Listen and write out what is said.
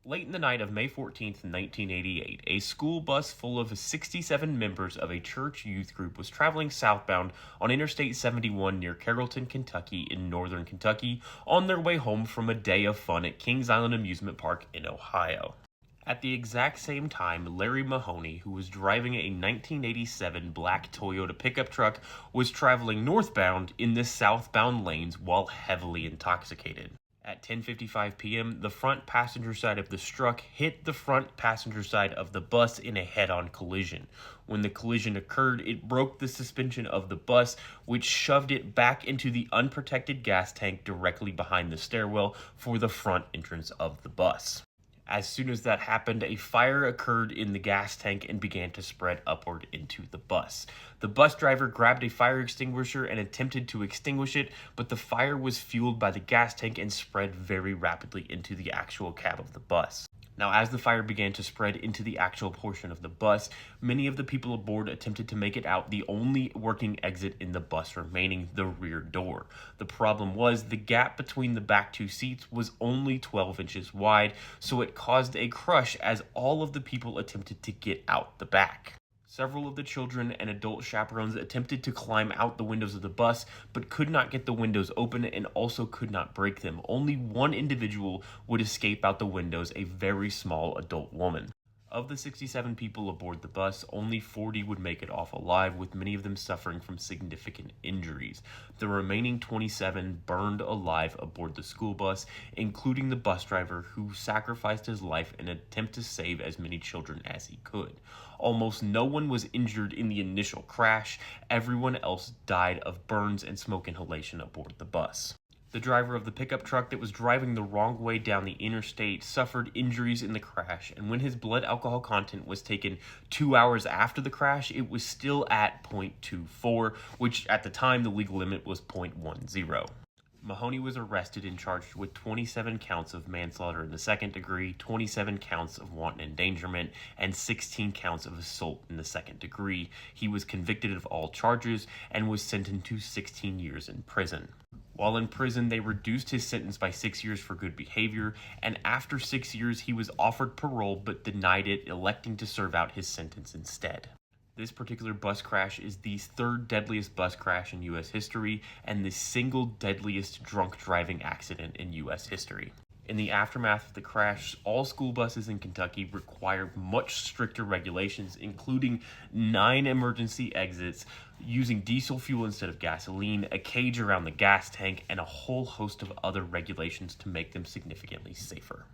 Late in the night of May 14th, 1988, a school bus full of 67 members of a church youth group was traveling southbound on Interstate 71 near Carrollton, Kentucky in northern Kentucky on their way home from a day of fun at Kings Island Amusement Park in Ohio. At the exact same time, Larry Mahoney, who was driving a 1987 black Toyota pickup truck, was traveling northbound in the southbound lanes while heavily intoxicated. At 10:55 p.m., the front passenger side of the truck hit the front passenger side of the bus in a head-on collision. When the collision occurred, it broke the suspension of the bus, which shoved it back into the unprotected gas tank directly behind the stairwell for the front entrance of the bus. As soon as that happened, a fire occurred in the gas tank and began to spread upward into the bus. The bus driver grabbed a fire extinguisher and attempted to extinguish it, but the fire was fueled by the gas tank and spread very rapidly into the actual cab of the bus. Now, as the fire began to spread into the actual portion of the bus, many of the people aboard attempted to make it out the only working exit in the bus remaining, the rear door. The problem was the gap between the back two seats was only 12 inches wide, so it caused a crush as all of the people attempted to get out the back. Several of the children and adult chaperones attempted to climb out the windows of the bus, but could not get the windows open and also could not break them. Only one individual would escape out the windows, a very small adult woman. Of the 67 people aboard the bus, only 40 would make it off alive, with many of them suffering from significant injuries. The remaining 27 burned alive aboard the school bus, including the bus driver, who sacrificed his life in an attempt to save as many children as he could. Almost no one was injured in the initial crash. Everyone else died of burns and smoke inhalation aboard the bus. The driver of the pickup truck that was driving the wrong way down the interstate suffered injuries in the crash, and when his blood alcohol content was taken 2 hours after the crash, it was still at 0.24, which at the time the legal limit was 0.10. Mahoney was arrested and charged with 27 counts of manslaughter in the second degree, 27 counts of wanton endangerment, and 16 counts of assault in the second degree. He was convicted of all charges and was sentenced to 16 years in prison. While in prison, they reduced his sentence by 6 years for good behavior, and after 6 years, he was offered parole but denied it, electing to serve out his sentence instead. This particular bus crash is the third deadliest bus crash in U.S. history and the single deadliest drunk driving accident in U.S. history. In the aftermath of the crash, all school buses in Kentucky require much stricter regulations, including 9 emergency exits, using diesel fuel instead of gasoline, a cage around the gas tank, and a whole host of other regulations to make them significantly safer.